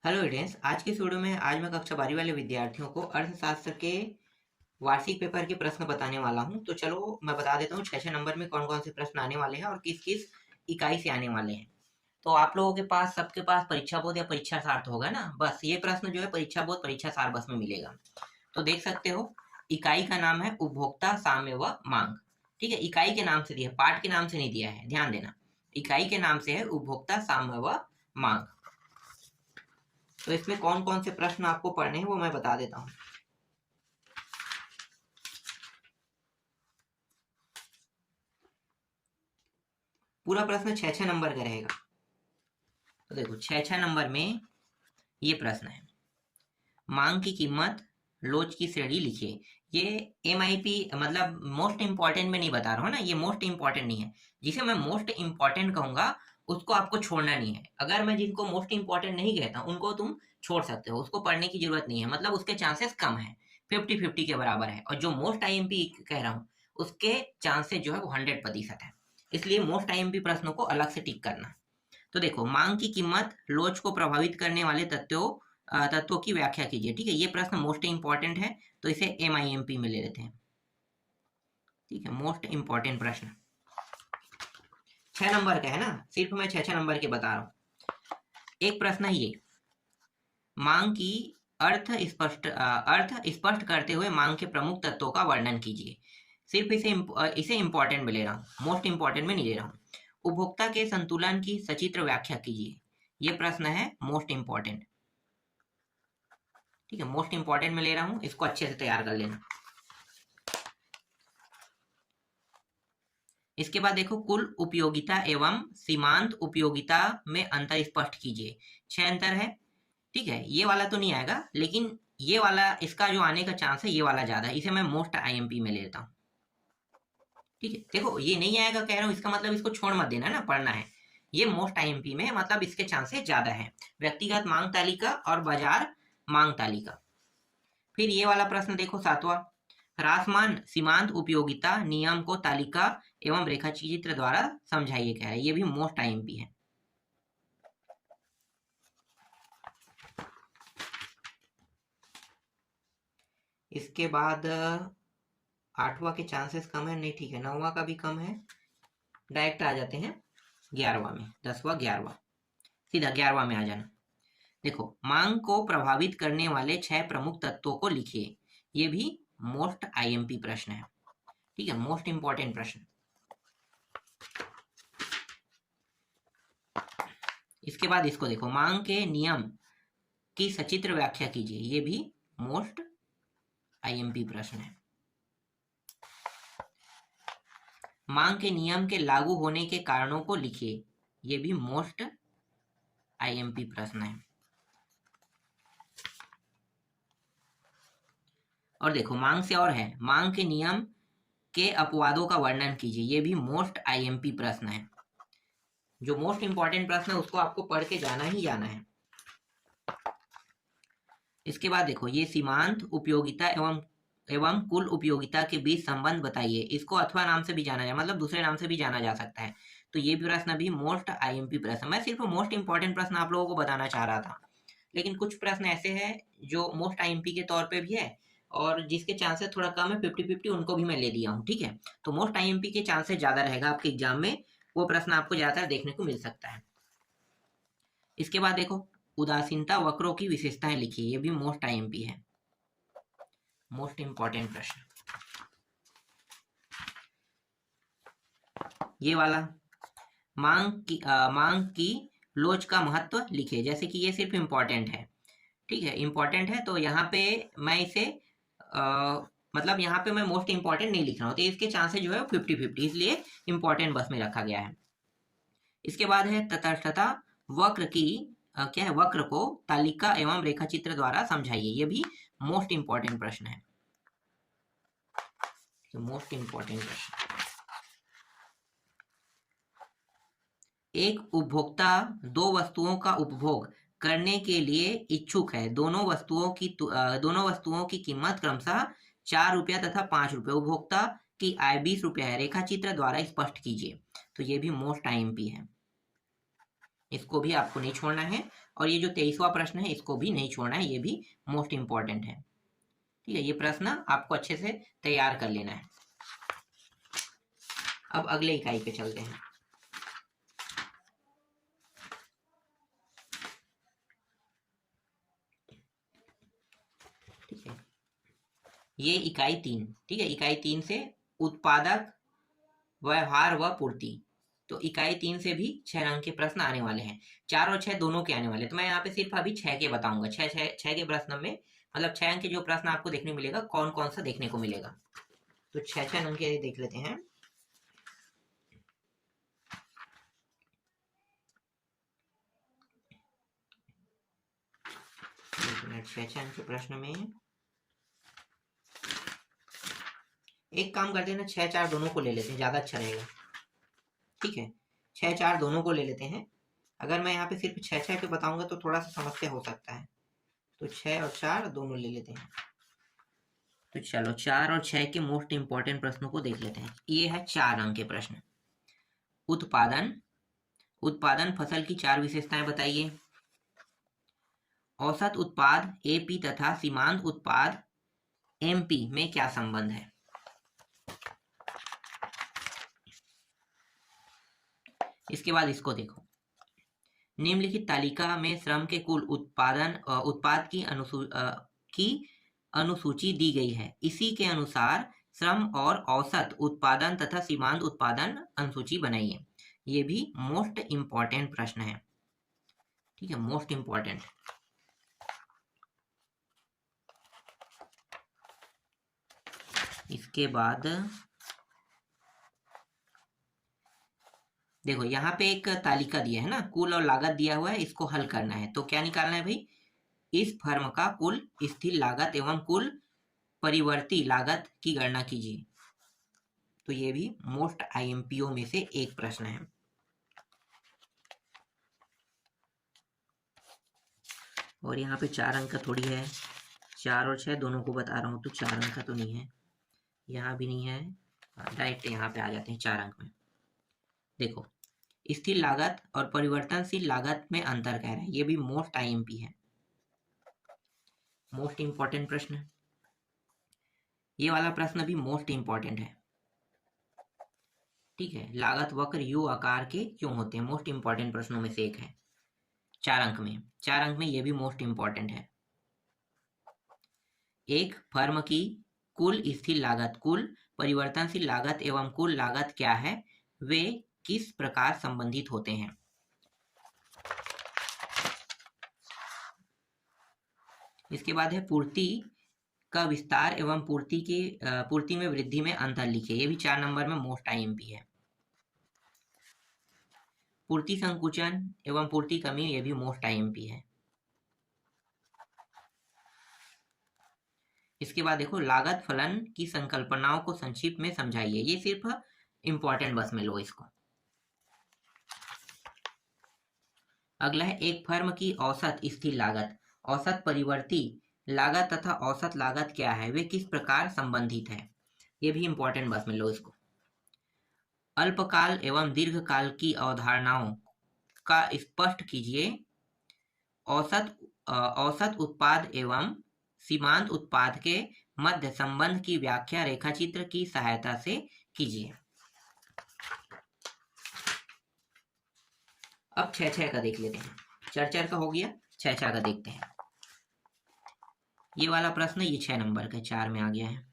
Hello students, आज की इस वीडियो में आज मैं कक्षा 12 वाले विद्यार्थियों को अर्थशास्त्र के वार्षिक पेपर के प्रश्न बताने वाला हूं। तो चलो मैं बता देता हूं 6 नंबर में कौन कौन से प्रश्न आने वाले हैं और किस किस इकाई से आने वाले हैं। तो आप लोगों के पास सबके पास परीक्षा बोध या परीक्षा सार तो होगा ना। बस ये प्रश्न जो है परीक्षा बोध परीक्षा सार बस में मिलेगा। तो देख सकते हो, इकाई का नाम है उपभोक्ता साम्य व मांग। ठीक है, इकाई के नाम से दिया, पाठ के नाम से नहीं दिया है, ध्यान देना। इकाई के नाम से है उपभोक्ता साम्य व मांग। तो इसमें कौन कौन से प्रश्न आपको पढ़ने हैं वो मैं बता देता हूँ। पूरा प्रश्न 6 नंबर का रहेगा। तो देखो 6 नंबर में ये प्रश्न है, मांग की कीमत लोच की श्रेणी लिखिए। ये MIP मतलब मोस्ट इंपॉर्टेंट में नहीं बता रहा हूँ ना, ये मोस्ट इंपॉर्टेंट नहीं है। जिसे मैं मोस्ट इंपॉर्टेंट कहूंगा उसको आपको छोड़ना नहीं है। अगर मैं जिनको मोस्ट इंपॉर्टेंट नहीं कहता उनको तुम छोड़ सकते हो, उसको पढ़ने की जरूरत नहीं है, मतलब उसके चांसेस कम है, 50-50 के बराबर है। और जो मोस्ट IMP कह रहा हूँ उसके चांसेस जो है वो 100% है। इसलिए मोस्ट IMP प्रश्नों को अलग से टिक करना। तो देखो, मांग की कीमत लोच को प्रभावित करने वाले तत्वों की व्याख्या कीजिए। ठीक है, ये प्रश्न मोस्ट इंपॉर्टेंट है, तो इसे MIMP में ले लेते हैं। ठीक है, मोस्ट इंपॉर्टेंट प्रश्न 6 नंबर का है ना, सिर्फ मैं 6 नंबर के बता रहा हूं। एक प्रश्न है ये, मांग की अर्थ स्पष्ट करते हुए मांग के प्रमुख तत्वों का वर्णन कीजिए। सिर्फ इसे इंपॉर्टेंट में ले रहा हूँ, मोस्ट इंपॉर्टेंट में नहीं ले रहा हूँ। उपभोक्ता के संतुलन की सचित्र व्याख्या कीजिए। ये प्रश्न है मोस्ट इंपॉर्टेंट। ठीक है, मोस्ट इंपॉर्टेंट में ले रहा हूं, इसको अच्छे से तैयार कर लेना। इसके बाद देखो, कुल उपयोगिता एवं सीमांत उपयोगिता में अंतर स्पष्ट कीजिए। 6 अंतर है। ठीक है, ये वाला तो नहीं आएगा, लेकिन ये वाला इसका जो आने का चांस है ये वाला ज्यादा है, इसे मैं मोस्ट IMP में लेता हूँ। ठीक है, देखो ये नहीं आएगा कह रहा हूँ, इसका मतलब इसको छोड़ मत देना ना, पढ़ना है। ये मोस्ट IMP में, मतलब इसके चांसेस ज्यादा है। व्यक्तिगत मांग तालिका और बाजार मांग तालिका। फिर ये वाला प्रश्न देखो 7वां, ह्रासमान सीमांत उपयोगिता नियम को तालिका एवं रेखाचित्र द्वारा समझाइए कह रहा है। ये भी मोस्ट IMP है। इसके बाद 8वां के चांसेस कम है, नहीं ठीक है, 9वां का भी कम है। डायरेक्ट आ जाते हैं 11वां में, 10वां 11वां, सीधा 11वां में आ जाना। देखो, मांग को प्रभावित करने वाले 6 प्रमुख तत्वों को लिखिए। ये भी मोस्ट IMP प्रश्न है। ठीक है, मोस्ट इंपॉर्टेंट प्रश्न। इसके बाद इसको देखो, मांग के नियम की सचित्र व्याख्या कीजिए। ये भी मोस्ट IMP प्रश्न है। मांग के नियम के लागू होने के कारणों को लिखिए। ये भी मोस्ट IMP प्रश्न है। और देखो, मांग से और है, मांग के नियम के अपवादों का वर्णन कीजिए। ये भी मोस्ट IMP प्रश्न है। जो मोस्ट इंपॉर्टेंट प्रश्न है उसको आपको पढ़ के जाना ही जाना है। इसके बाद देखो, ये सीमांत उपयोगिता एवं कुल उपयोगिता के बीच संबंध बताइए। इसको अथवा नाम से भी जाना जाए, मतलब दूसरे नाम से भी जाना जा सकता है। तो ये प्रश्न भी मोस्ट IMP प्रश्न। मैं सिर्फ मोस्ट इंपॉर्टेंट प्रश्न आप लोगों को बताना चाह रहा था, लेकिन कुछ प्रश्न ऐसे हैं जो मोस्ट IMP के तौर पे भी है और जिसके चांसेस थोड़ा कम है, 50-50, उनको भी मैं ले दिया हूँ। ठीक है, तो मोस्ट IMP के चांसेस ज्यादा रहेगा आपके एग्जाम में, वो प्रश्न आपको ज्यादातर देखने को मिल सकता है। इसके बाद देखो, उदासीनता वक्रों की विशेषताएं लिखिए। ये भी मोस्ट IMP है, मोस्ट इंपॉर्टेंट प्रश्न। ये वाला, मांग की लोच का महत्व लिखिए। जैसे कि ये सिर्फ इंपॉर्टेंट है। ठीक है, इंपॉर्टेंट है, तो यहाँ पे मैं इसे मतलब यहाँ पे मैं मोस्ट इंपॉर्टेंट नहीं लिख रहा हूँ, तो इसके चांसेस जो है 50-50, इसलिए इंपॉर्टेंट बस में रखा गया है। इसके बाद है तटस्थता वक्र की क्या है, वक्र को तालिका एवं रेखाचित्र द्वारा समझाइए। ये भी मोस्ट इंपॉर्टेंट प्रश्न है, मोस्ट इंपॉर्टेंट प्रश्न। एक उपभोक्ता दो वस्तुओं का उपभोग करने के लिए इच्छुक है। दोनों वस्तुओं की कीमत क्रमशः 4 रुपया तथा 5 रुपये। उपभोक्ता की आय 20 रुपया है। रेखाचित्र द्वारा स्पष्ट कीजिए। तो ये भी मोस्ट IMP है। इसको भी आपको नहीं छोड़ना है, और ये जो 23वां प्रश्न है इसको भी नहीं छोड़ना है, ये भी मोस्ट इंपॉर्टेंट है। ठीक है, ये प्रश्न आपको अच्छे से तैयार कर लेना है। अब अगले इकाई पे चलते हैं। ठीक है, ये इकाई 3। ठीक है, इकाई 3 से उत्पादक, व्यवहार व पूर्ति। तो इकाई 3 से भी 6 अंक के प्रश्न आने वाले हैं। 4 और 6 दोनों के आने वाले, तो मैं यहाँ पे सिर्फ अभी 6 के बताऊंगा। 6 के प्रश्न में मतलब 6 अंक के जो प्रश्न आपको देखने मिलेगा, कौन कौन सा देखने को मिलेगा। तो 6 अंक के देख लेते हैं। मिनट, 6 अंक के प्रश्न में एक काम करते हैं ना, 6 4 दोनों को ले लेते हैं, ज्यादा अच्छा रहेगा। ठीक है, 6 4 दोनों को ले लेते हैं। अगर मैं यहाँ पे सिर्फ 6 6 के बताऊंगा तो थोड़ा सा समस्या हो सकता है, तो 6 और 4 दोनों ले लेते हैं। तो चलो 4 और 6 के मोस्ट इंपॉर्टेंट प्रश्नों को देख लेते हैं। ये है 4 अंक के प्रश्न। उत्पादन, उत्पादन फसल की 4 विशेषताएं बताइए। औसत उत्पाद एपी तथा सीमांत उत्पाद एमपी में क्या संबंध है। इसके बाद इसको देखो, निम्नलिखित तालिका में श्रम के कुल उत्पाद की अनुसूची दी गई है। इसी के अनुसार श्रम और औसत उत्पादन तथा सीमांत उत्पादन अनुसूची बनाइए। ये भी मोस्ट इंपॉर्टेंट प्रश्न है। ठीक है, मोस्ट इंपॉर्टेंट। इसके बाद देखो, यहाँ पे एक तालिका दिया है ना, कुल और लागत दिया हुआ है, इसको हल करना है। तो क्या निकालना है भाई, इस फर्म का कुल स्थिर लागत एवं कुल परिवर्ती लागत की गणना कीजिए। तो ये भी मोस्ट आईएमपीओ में से एक प्रश्न है। और यहाँ पे 4 अंक का थोड़ी है, 4 और 6 दोनों को बता रहा हूँ, तो 4 अंक का तो नहीं है, यहाँ भी नहीं है, डायरेक्ट यहाँ पे आ जाते हैं 4 अंक में। देखो, स्थिर लागत और परिवर्तनशील लागत में अंतर कह रहा है, ये भी मोस्ट आईएमपी है, मोस्ट इंपॉर्टेंट प्रश्न। ये वाला प्रश्न भी मोस्ट इंपॉर्टेंट है। ठीक है, लागत वक्र यू आकार के क्यों होते हैं, मोस्ट इंपॉर्टेंट प्रश्नों में से एक है। 4 अंक में, 4 अंक में ये भी मोस्ट इंपॉर्टेंट है। एक फर्म की कुल स्थिर लागत, कुल परिवर्तनशील लागत एवं कुल लागत क्या है, वे किस प्रकार संबंधित होते हैं। इसके बाद है पूर्ति का विस्तार एवं पूर्ति में वृद्धि में अंतर लिखिए। ये भी 4 नंबर में मोस्ट आईएमपी है। पूर्ति संकुचन एवं पूर्ति कमी, ये भी मोस्ट आईएमपी है। इसके बाद देखो, लागत फलन की संकल्पनाओं को संक्षिप्त में समझाइए। ये सिर्फ इंपॉर्टेंट बस में लो इसको। अगला है, एक फर्म की औसत स्थिर लागत, औसत परिवर्ती लागत तथा औसत लागत क्या है, वे किस प्रकार संबंधित है। ये भी इंपॉर्टेंट बस में लो इसको। अल्पकाल एवं दीर्घकाल की अवधारणाओं का स्पष्ट कीजिए। औसत उत्पाद एवं सीमांत उत्पाद के मध्य संबंध की व्याख्या रेखाचित्र की सहायता से कीजिए। अब 6 6 का देख लेते हैं। 4 4 का हो गया, 6 6 का देखते हैं। ये वाला प्रश्न ये 6 नंबर का 4 में आ गया है,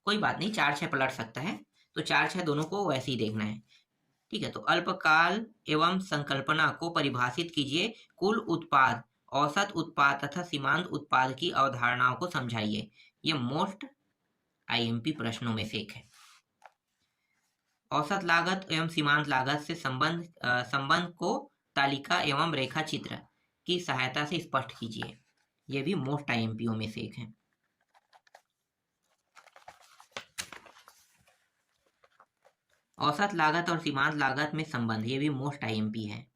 कोई बात नहीं, 4 6 पलट सकता है, तो 4 6 दोनों को वैसे ही देखना है। ठीक है, तो अल्पकाल एवं संकल्पना को परिभाषित कीजिए। कुल उत्पाद, औसत उत्पाद तथा सीमांत उत्पाद की अवधारणाओं को समझाइए। ये मोस्ट आईएमपी प्रश्नों में से एक है। औसत लागत एवं सीमांत लागत से संबंध को तालिका एवं रेखा चित्र की सहायता से स्पष्ट कीजिए। यह भी मोस्ट आईएमपीओ में से एक है। औसत लागत और सीमांत लागत में संबंध, ये भी मोस्ट आईएमपी है।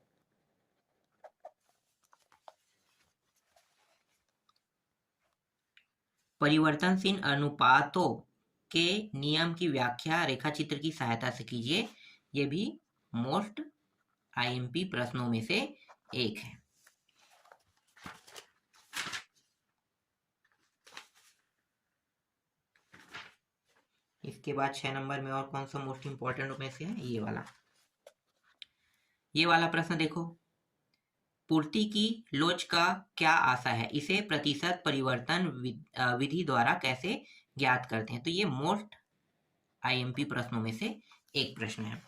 परिवर्तनशील अनुपातों के नियम की व्याख्या रेखाचित्र की सहायता से कीजिए। ये भी मोस्ट आईएमपी प्रश्नों में से एक है। इसके बाद 6 नंबर में और कौन सा मोस्ट इंपॉर्टेंट में से है, ये वाला प्रश्न देखो, पूर्ति की लोच का क्या आशा है, इसे प्रतिशत परिवर्तन विधि द्वारा कैसे ज्ञात करते हैं। तो ये मोस्ट आईएमपी प्रश्नों में से एक प्रश्न है।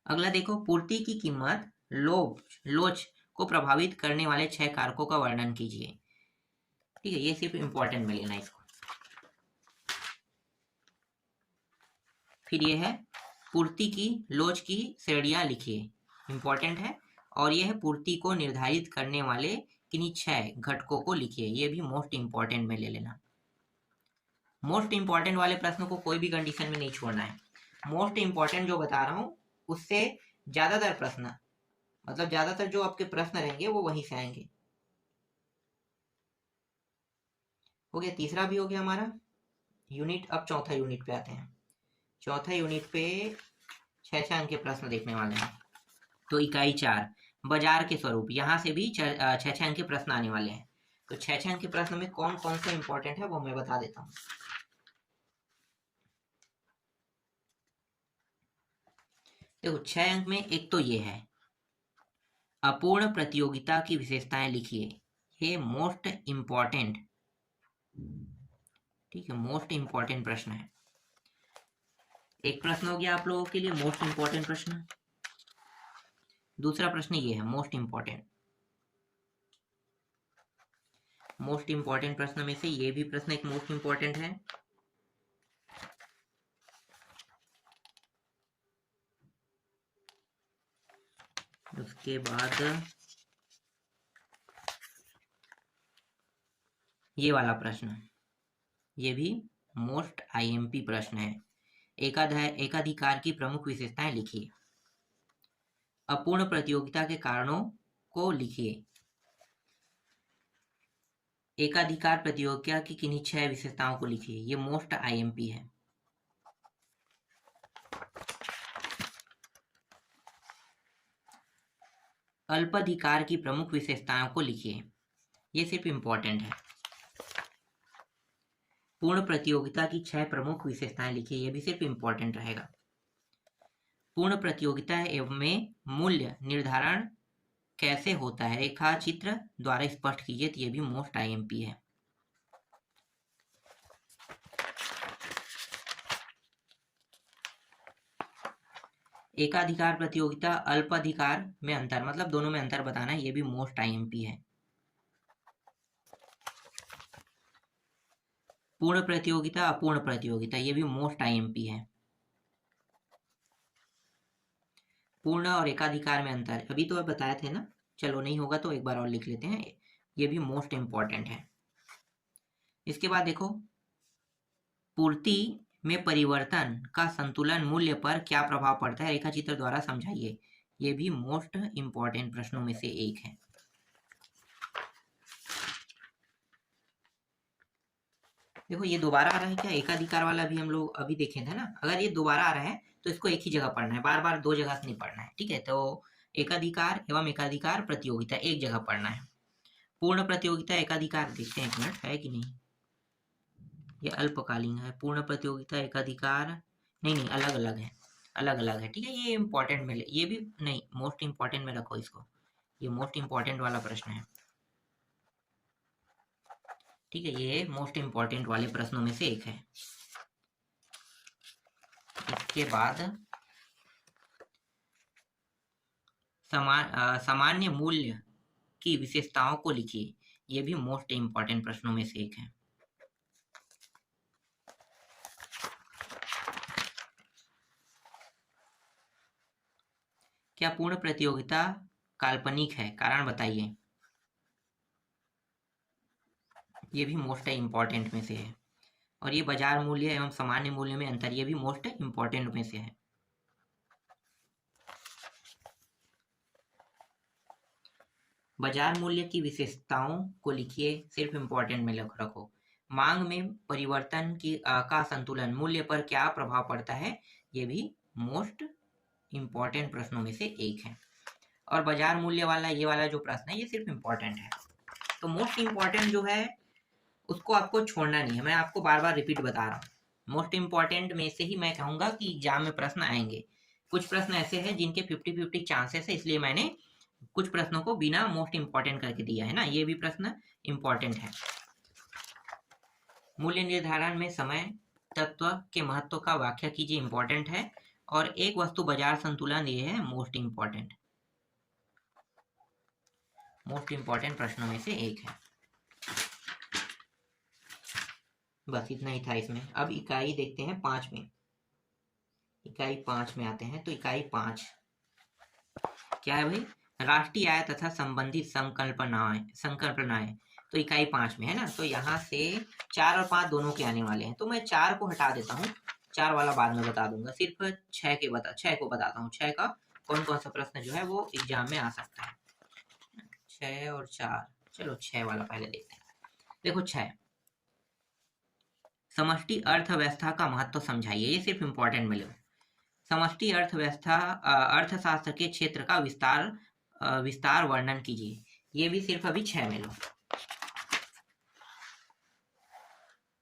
अगला देखो, पूर्ति की कीमत लोच को प्रभावित करने वाले 6 कारकों का वर्णन कीजिए। ठीक है, ये सिर्फ इंपॉर्टेंट में लेना इसको। फिर ये है पूर्ति की लोच की श्रेणियां लिखिए, इंपॉर्टेंट है। और यह है पूर्ति को निर्धारित करने वाले किन्हीं 6 घटकों को लिखिए, ये भी मोस्ट इंपॉर्टेंट में ले लेना। मोस्ट इंपॉर्टेंट वाले प्रश्नों को कोई भी कंडीशन में नहीं छोड़ना है। मोस्ट इंपॉर्टेंट जो बता रहा हूं उससे ज्यादातर प्रश्न, मतलब ज्यादातर जो आपके प्रश्न रहेंगे वो वहीं से आएंगे। हो गया, तीसरा भी हो गया हमारा यूनिट। अब चौथा यूनिट पे आते हैं। चौथा यूनिट पे 6 अंक के प्रश्न देखने वाले हैं। तो इकाई 4 बाजार के स्वरूप, यहाँ से भी 6 अंक के प्रश्न आने वाले हैं। तो 6 अंक के प्रश्न में कौन कौन सा इंपॉर्टेंट है वो मैं बता देता हूँ। देखो 6 अंक में एक तो ये है अपूर्ण प्रतियोगिता की विशेषताएं लिखिए, ये मोस्ट इंपॉर्टेंट, ठीक है, मोस्ट इंपॉर्टेंट प्रश्न है। एक प्रश्न हो गया आप लोगों के लिए मोस्ट इंपॉर्टेंट प्रश्न। दूसरा प्रश्न ये है मोस्ट इंपॉर्टेंट प्रश्न में से ये भी प्रश्न एक मोस्ट इंपॉर्टेंट है। उसके बाद ये वाला प्रश्न, ये भी मोस्ट आईएमपी प्रश्न है। एकाधिकार की प्रमुख विशेषताएं लिखिए, अपूर्ण प्रतियोगिता के कारणों को लिखिए, एकाधिकार प्रतियोगिता की किन्हीं 6 विशेषताओं को लिखिए, ये मोस्ट आईएमपी है। अल्पाधिकार की प्रमुख विशेषताओं को लिखिए, ये सिर्फ इंपॉर्टेंट है। पूर्ण प्रतियोगिता की 6 प्रमुख विशेषताएं लिखिए, ये भी सिर्फ इंपॉर्टेंट रहेगा। पूर्ण प्रतियोगिता में मूल्य निर्धारण कैसे होता है, रेखा चित्र द्वारा स्पष्ट कीजिए, तो ये भी मोस्ट आईएमपी है। एकाधिकार प्रतियोगिता अल्पाधिकार में अंतर, मतलब दोनों में अंतर बताना है, ये भी मोस्ट आईएमपी है। पूर्ण प्रतियोगिता अपूर्ण प्रतियोगिता, ये भी मोस्ट आईएमपी है। पूर्ण और एकाधिकार में अंतर अभी तो बताए थे ना, चलो नहीं होगा तो एक बार और लिख लेते हैं, ये भी मोस्ट इंपॉर्टेंट है। इसके बाद देखो, पूर्ति में परिवर्तन का संतुलन मूल्य पर क्या प्रभाव पड़ता है, रेखा चित्र द्वारा समझाइए, ये भी मोस्ट इंपॉर्टेंट प्रश्नों में से एक है। देखो ये दोबारा आ रहा है क्या, एकाधिकार वाला भी हम लोग अभी देखे थे ना, अगर ये दोबारा आ रहा है तो इसको एक ही जगह पढ़ना है, बार बार 2 जगह से नहीं पढ़ना है, ठीक है। तो एकाधिकार एवं एकाधिकार प्रतियोगिता एक जगह पढ़ना है। पूर्ण प्रतियोगिता एकाधिकार देखते हैं, एक मिनट है कि नहीं, ये अल्पकालीन है। पूर्ण प्रतियोगिता एकाधिकार नहीं, अलग अलग है, ठीक है। ये इंपॉर्टेंट में ये भी नहीं, मोस्ट इंपॉर्टेंट में रखो इसको, ये मोस्ट इंपॉर्टेंट वाला प्रश्न है, ठीक है, ये मोस्ट इंपॉर्टेंट वाले प्रश्नों में से एक है। इसके बाद सामान्य मूल्य की विशेषताओं को लिखिए, ये भी मोस्ट इंपॉर्टेंट प्रश्नों में से एक है। क्या पूर्ण प्रतियोगिता काल्पनिक है, कारण बताइए, ये भी मोस्ट इंपॉर्टेंट में से है। और ये बाजार मूल्य एवं सामान्य मूल्य में अंतर, ये भी मोस्ट इंपॉर्टेंट में से है। बाजार मूल्य की विशेषताओं को लिखिए, सिर्फ इंपॉर्टेंट में रखो। मांग में परिवर्तन का संतुलन मूल्य पर क्या प्रभाव पड़ता है, ये भी मोस्ट इंपॉर्टेंट प्रश्नों में से एक है। और बाजार मूल्य वाला ये वाला जो प्रश्न है ये सिर्फ इंपॉर्टेंट है। तो मोस्ट इंपॉर्टेंट जो है उसको आपको छोड़ना नहीं है, मैं आपको बार बार रिपीट बता रहा हूँ। मोस्ट इंपॉर्टेंट में से ही मैं कहूँगा कि एग्जाम में प्रश्न आएंगे। कुछ प्रश्न ऐसे हैं जिनके 50-50 चांसेस है, इसलिए मैंने कुछ प्रश्नों को बिना मोस्ट इंपॉर्टेंट करके दिया है ना। ये भी प्रश्न इंपॉर्टेंट है। मूल्य निर्धारण में समय तत्व के महत्व का व्याख्या कीजिए, इंपॉर्टेंट है। और एक वस्तु बाजार संतुलन ये है मोस्ट इंपॉर्टेंट। मोस्ट इंपॉर्टेंट प्रश्नों में से एक है। बस इतना ही था इसमें। अब इकाई देखते हैं 5 में। इकाई 5 में आते हैं। तो इकाई 5 क्या है भाई? राष्ट्रीय आय तथा संबंधित संकल्पनाएं। तो इकाई 5 में है ना। तो यहाँ से 4 और 5 दोनों के आने वाले हैं, तो मैं 4 को हटा देता हूँ, 4 वाला बाद में बता दूंगा। सिर्फ 6 को बताता हूँ। 6 का कौन कौन सा प्रश्न जो है वो एग्जाम में आ सकता है। 6 और 4, चलो 6 वाला पहले देखते हैं। देखो 6, समष्टि अर्थव्यवस्था का महत्व समझाइए। ये सिर्फ इंपॉर्टेंट मिले। समष्टि अर्थव्यवस्था अर्थशास्त्र के क्षेत्र का विस्तार वर्णन कीजिए। ये भी सिर्फ अभी 6 में लो।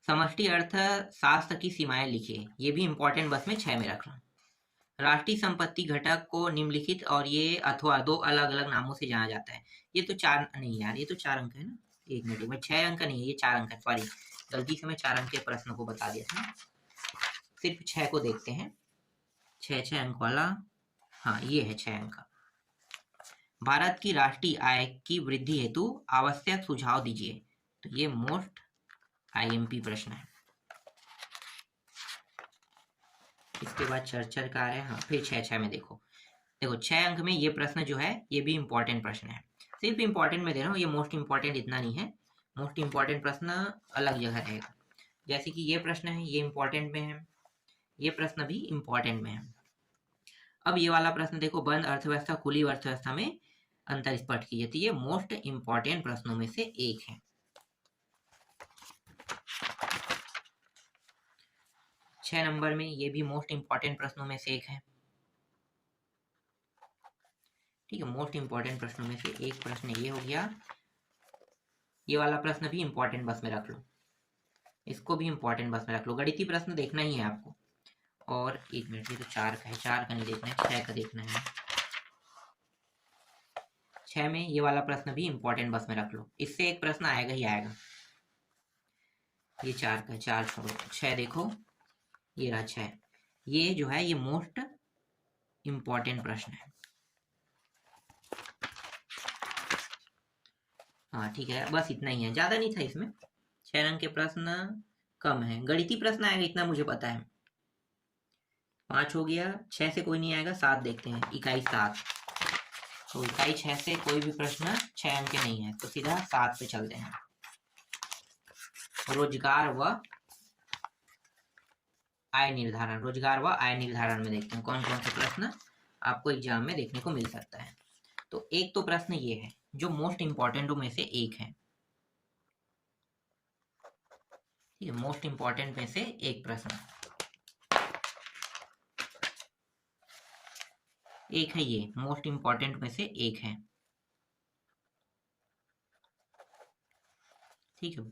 समष्टि अर्थशास्त्र की सीमाएं लिखिए। ये भी इंपॉर्टेंट, बस में 6 में रख लो। राष्ट्रीय संपत्ति घटक को निम्नलिखित और ये अथवा 2 अलग अलग नामों से जाना जाता है। ये तो 4 नहीं यार, ये तो 4 अंक है ना। एक मिनट में 6 अंक नहीं है, ये 4 अंक है। सॉरी, गलती से मैं 4 अंक के प्रश्न को बता दिया था। सिर्फ 6 को देखते हैं। 6 अंक वाला, हाँ ये है 6 अंक का। भारत की राष्ट्रीय आय की वृद्धि हेतु आवश्यक सुझाव दीजिए। तो ये मोस्ट आईएमपी प्रश्न है। इसके बाद चर्चा का है। हाँ, फिर 6 में देखो 6 अंक में ये प्रश्न जो है ये भी इंपॉर्टेंट प्रश्न है। सिर्फ इंपॉर्टेंट में दे रहा हूँ, ये मोस्ट इंपॉर्टेंट इतना नहीं है। मोस्ट इंपॉर्टेंट प्रश्न अलग जगह रहेगा। जैसे कि ये प्रश्न है, ये इंपॉर्टेंट में है, ये प्रश्न भी इंपॉर्टेंट में है। अब ये वाला प्रश्न देखो, बंद अर्थव्यवस्था खुली अर्थव्यवस्था में अंतर स्पष्ट कीजिए। तो ये मोस्ट इंपॉर्टेंट प्रश्नों में से एक है। 6 नंबर में ये भी मोस्ट इंपॉर्टेंट प्रश्नों में से एक है। ठीक है, मोस्ट इंपॉर्टेंट प्रश्नों में से एक प्रश्न ये हो गया। ये वाला प्रश्न भी इंपॉर्टेंट बस में रख लो, इसको भी इंपॉर्टेंट बस में रख लो। गणितीय प्रश्न देखना ही है आपको। और एक मिनट, ये तो 4 का है, 4 का नहीं देखना है, 6 का देखना है। 6 में ये वाला प्रश्न भी इंपॉर्टेंट बस में रख लो, इससे एक प्रश्न आएगा ही आएगा। ये 4 का है, 4 छोड़ो। 6 देखो, ये रहा 6। ये जो है ये मोस्ट इंपॉर्टेंट प्रश्न है। हाँ ठीक है, बस इतना ही है, ज्यादा नहीं था इसमें। 6 रंग के प्रश्न कम है। गणितीय प्रश्न आएगा इतना मुझे पता है। 5 हो गया, 6 से कोई नहीं आएगा। 7 देखते हैं, इकाई 7। तो इकाई 6 से कोई भी प्रश्न 6 अंक के नहीं है, तो सीधा 7 पे चलते हैं। रोजगार व आय निर्धारण। रोजगार व आय निर्धारण में देखते हैं कौन कौन से प्रश्न आपको एग्जाम में देखने को मिल सकता है। तो एक तो प्रश्न ये है जो मोस्ट इंपॉर्टेंट में से एक है। ठीक है, मोस्ट इंपॉर्टेंट में से एक प्रश्न एक है, ये मोस्ट इंपॉर्टेंट में से एक है। ठीक है,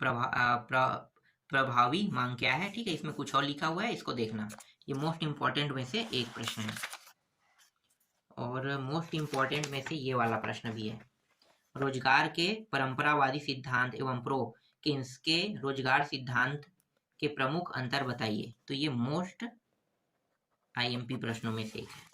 प्रभावी मांग क्या है? ठीक है, इसमें कुछ और लिखा हुआ है, इसको देखना। ये मोस्ट इंपॉर्टेंट में से एक प्रश्न है। और मोस्ट इंपॉर्टेंट में से ये वाला प्रश्न भी है। रोजगार के परंपरावादी सिद्धांत एवं प्रो किन्स के रोजगार सिद्धांत के प्रमुख अंतर बताइए। तो ये मोस्ट आईएमपी प्रश्नों में से एक है।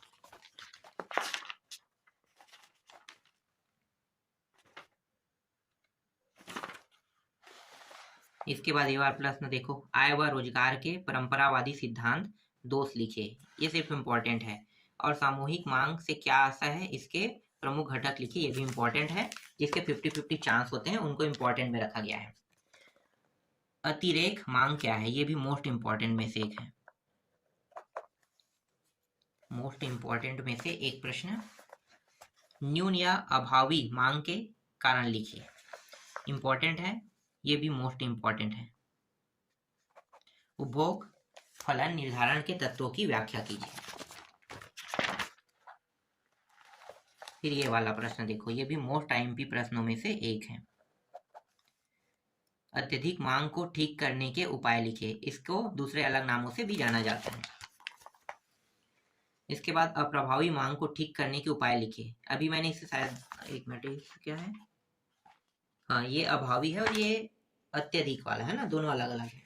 इसके बाद ये वाला प्रश्न देखो, आय व रोजगार के परंपरावादी सिद्धांत दोष लिखिए। ये सिर्फ इंपॉर्टेंट है। और सामूहिक मांग से क्या आशा है, इसके प्रमुख घटक लिखिए। ये भी इंपॉर्टेंट है। जिसके 50-50 चांस होते हैं उनको इंपॉर्टेंट में रखा गया है। अतिरेक मांग क्या है? ये भी मोस्ट इंपॉर्टेंट में से एक है। मोस्ट इंपॉर्टेंट में से एक प्रश्न। न्यून या अभावी मांग के कारण लिखिए। इंपॉर्टेंट है, ये भी मोस्ट इंपॉर्टेंट है। उपभोग फलन निर्धारण के तत्वों की व्याख्या कीजिए। फिर ये वाला प्रश्न देखो, ये भी मोस्ट आईएमपी प्रश्नों में से एक है। अत्यधिक मांग को ठीक करने के उपाय लिखे। इसको दूसरे अलग नामों से भी जाना जाता है। इसके बाद अप्रभावी मांग को ठीक करने के उपाय लिखे। अभी मैंने इसे शायद, एक मिनट, क्या है, हाँ ये अभावी है और ये अत्यधिक वाला है ना, दोनों अलग अलग है।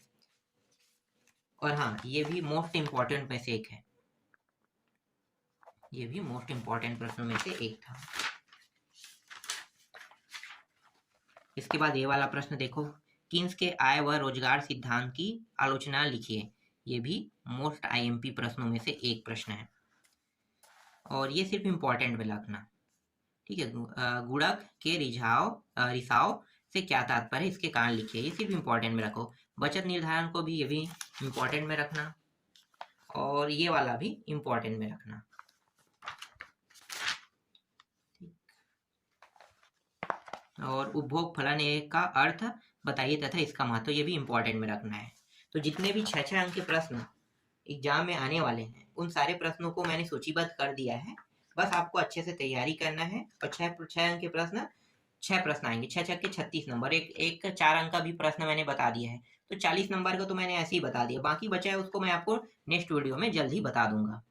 और हाँ ये भी मोस्ट इंपॉर्टेंट में से एक है, ये भी मोस्ट इंपॉर्टेंट प्रश्नों में से एक था। इसके बाद ये वाला प्रश्न देखो, किन्स के आय व रोजगार सिद्धांत की आलोचना लिखिए। ये भी मोस्ट आईएमपी प्रश्नों में से एक प्रश्न है और ये सिर्फ इंपॉर्टेंट में रखना, ठीक है। गुणक के रिसाव से क्या तात्पर्य है, इसके कारण लिखिए। ये सिर्फ इंपॉर्टेंट में रखो। बचत निर्धारण को भी, ये भी इंपॉर्टेंट में रखना और ये वाला भी इंपॉर्टेंट में रखना। और उपभोग फलन का अर्थ बताइए तथा इसका महत्व, ये भी इंपॉर्टेंट में रखना है। तो जितने भी 6 अंक के प्रश्न एग्जाम में आने वाले हैं उन सारे प्रश्नों को मैंने सूचीबद्ध कर दिया है। बस आपको अच्छे से तैयारी करना है। और 6 अंक के प्रश्न, 6 प्रश्न आएंगे, 6 6 के 36 नंबर। एक 4 अंक का भी प्रश्न मैंने बता दिया है, तो 40 नंबर का तो मैंने ऐसे ही बता दिया। बाकी बचा है उसको मैं आपको नेक्स्ट वीडियो में जल्द ही बता दूंगा।